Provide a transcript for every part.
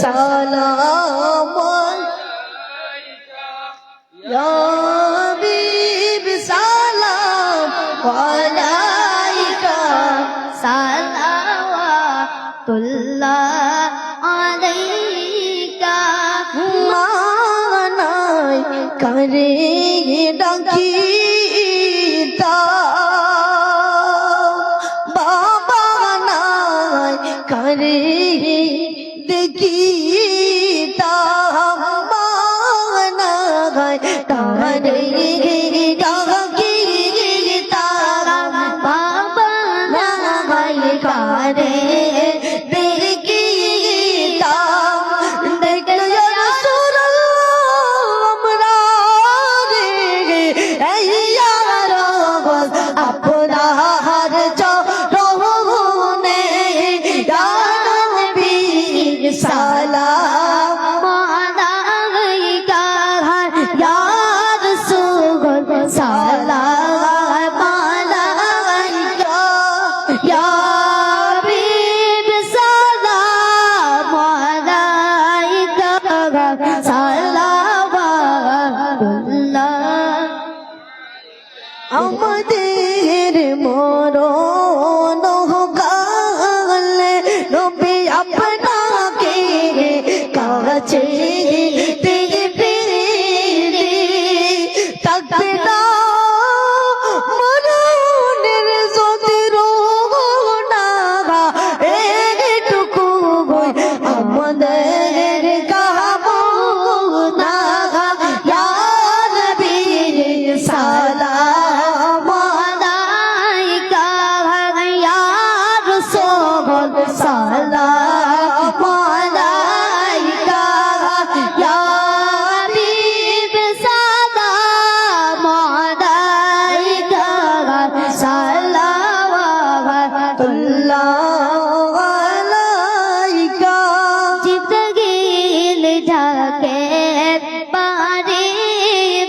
সালাম ইয়া হাবিব সালাম আলাইকা সালাওয়াতুল্লাহ আলাইকা মানাই করে ডাকি বাবা নাই করে দেখি মানাই করে ডাকি বাবা নাই করে দেখি দেখতে আমরা রে আপনার চরণে ইয়া নবী সালাম আলাইকা ইয়া রাসূল সালাম আলাইকা ইয়া হাবিব সালাম আলাইকা সালাওয়াতুল্লাহ আমাদের মরণ কালে নবী আপনাকে কাছে দেখবে থাকবে না মরণের যন্ত্রণা এইটুকু আমাদের কামনা ইয়া নবী সালাম আলাইকা ইয়া রাসূল সালাম আলাইকা ইয়া হাবিব সালাম আলাইকা সালাওয়াতুল্লাহ আলাইকা জিবরিল ডাকে বারে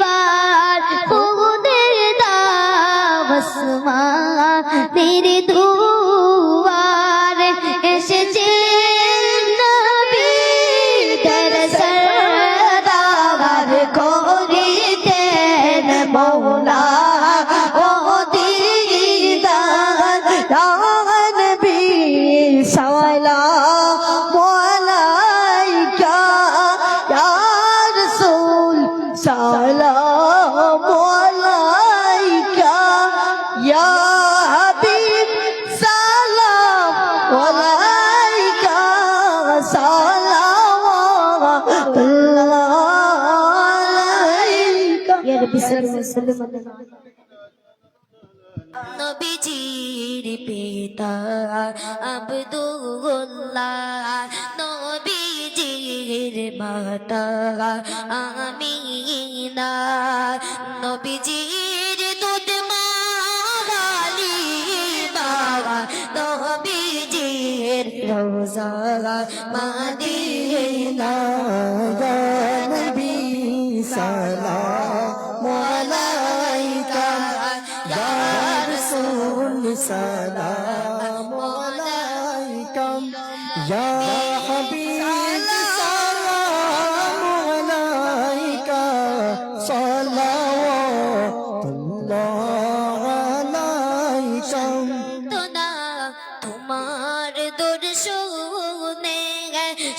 বার খুদের দাওয়াসমা তেরে দুয়ার এসেছে নবী দরসর দাওয়ার করিতেন মওলা ও দিদার ইয়া নবী সালাম আলাইকা ইয়া রাসূল সালাম আলাইকা ইয়া হাবিব সালাম আলাইকা সালাওয়াতুল্লাহ আলাইকা ইয়া রাব্বি সাল্লাল্লাহু আলাইহি নবীজির পিতা আব্দুল্লাহ নবীজির মাতা আমিনা নবীজির দুধ মা হালিমা নবীজির রওজা মদিনা ইয়া নবী সালাম আলাইকা ইয়া রাসূল সালাম আলাইকা ইয়া হাবিব সালাম আলাইকা সালাওয়াতুল্লাহ আলাইকা তোনা তোমার দর্শনে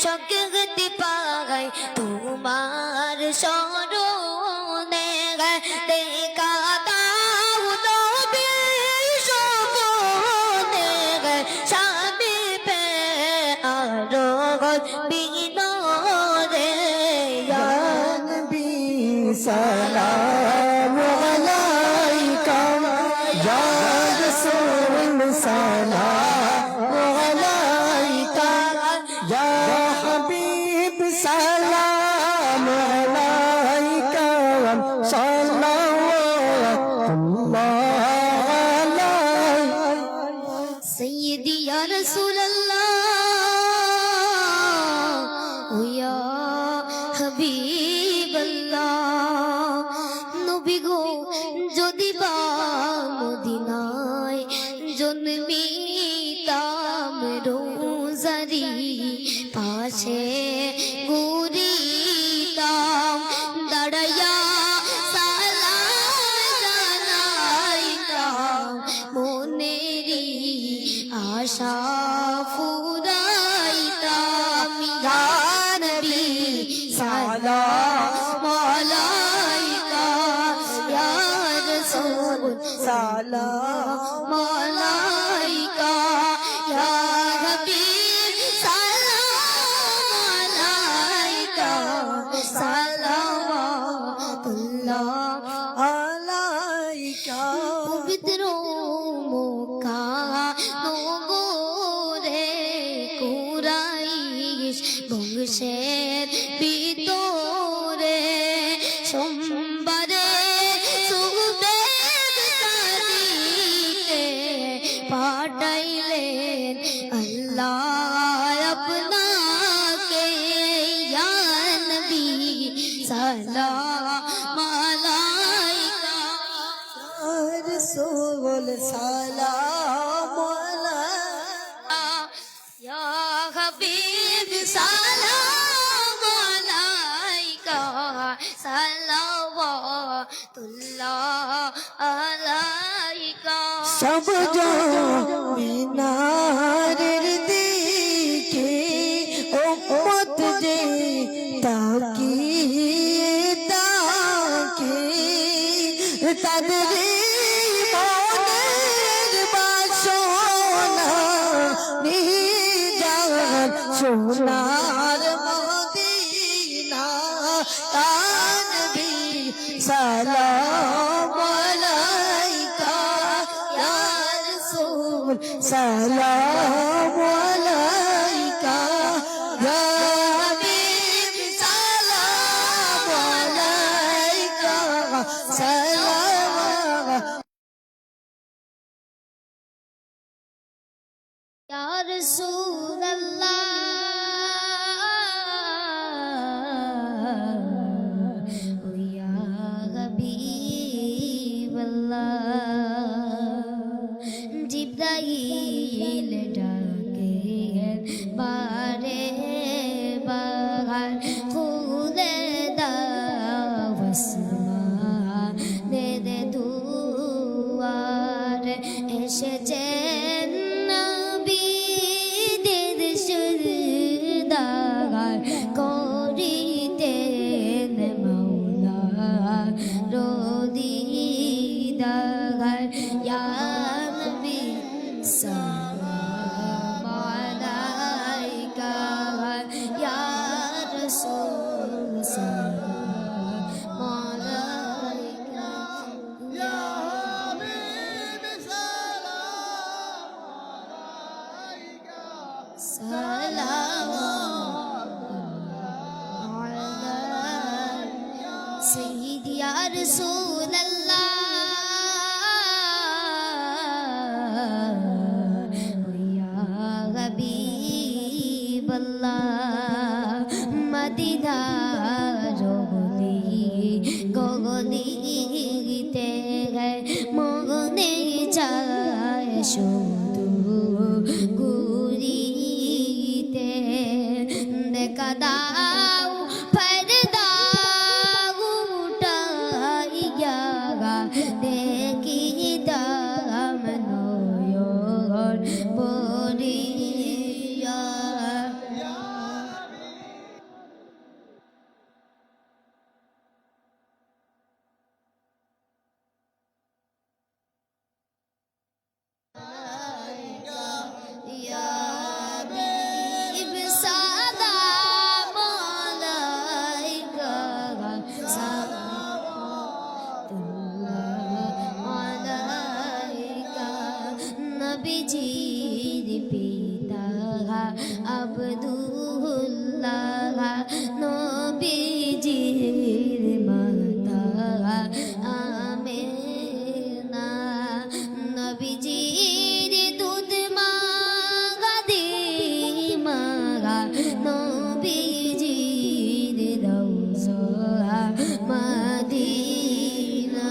শক্তি পাই তোমার স্মরণে দেখা দাও নবী স্বপনে স্বামী পে আরো বিনোদে ইয়া নবী সালাম আলাইকা ইয়া রাসূল সালাম আলাইকা ইয়া হাবিব সালাম আলাইকা সালাওয়াতুল্লাহ আলাইকা সাইয়্যিদি ইয়া রাসূলুল্লাহ ও ইয়া হাবিবাল্লাহ নবী গো যদি বা মদিনায় জন্মিতাম রোজারি পাশে ঘুরিতাম দাঁড়াইয়া সালাম জানাইতাম মনেরই আশা ফুরাইতাম ইয়া নবী সালাম আলাইকা ইয়া রাসূল সালাম আলাইকা ইয়া হাবিব সালাম আলাইকা সালাওয়াতুল্লাহ আলাইকা পবিত্র মক্কা নগরে কুরাইশ বংশের ভিতরে সোমবারে সুবেদ সাদিকে পাঠাইলেন আল্লাহ আপনাকে ইয়া নবী সালাম আলাইকা রাসূল সালাম আলাইকা ইয়া হাবিব সালাম আলাইকা সালাওয়াতুল্লাহ আলাইকা সব মিনারের দিকে উম্মত যে তাকিয়ে তাকিয়ে তাদের মনের বাসনা নিজান সোনার মদিনা তানবী সালাম আলাইকা ইয়া রাসূল সালাম আলাইকা ইয়া হাবিব সালাম আলাইকা সালাম ইয়া রাসূলুল্লাহ ও ইয়া হাবিবাল্লাহ জিবরাইল ডাকে বারে বার খুলে দাও আসমানের দুয়ার এসেছেন নবীদের সুরদার করিতেন মাওলা রদিদার ইয়া নবী সালাম আলাইকা ইয়া রাসূল সালাম আলাইকা ইয়া হাবিব সালাম আলাইকা সাইয়্যিদি ইয়া রাসূলুল্লাহ ইয়া হাবিবাল্লাহ মদিনার গগলিতে মগনে যায় শুধু ঘুরিতে দেখা দাও পর্দা উঠাইয়া দেখি দাম নয়ন পরিয়া ইয়া হাবিব সালাম আলাইকা সালাওয়াতুল্লাহ আলাইকা নবীজির পিতা আব্দুল্লাহ নবীজির মাতা আমেনা নবীজির দুধ মাগা দি মাগা নবীজির রওজা মদিনা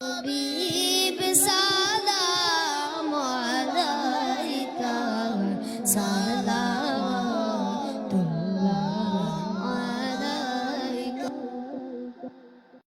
हबीब सा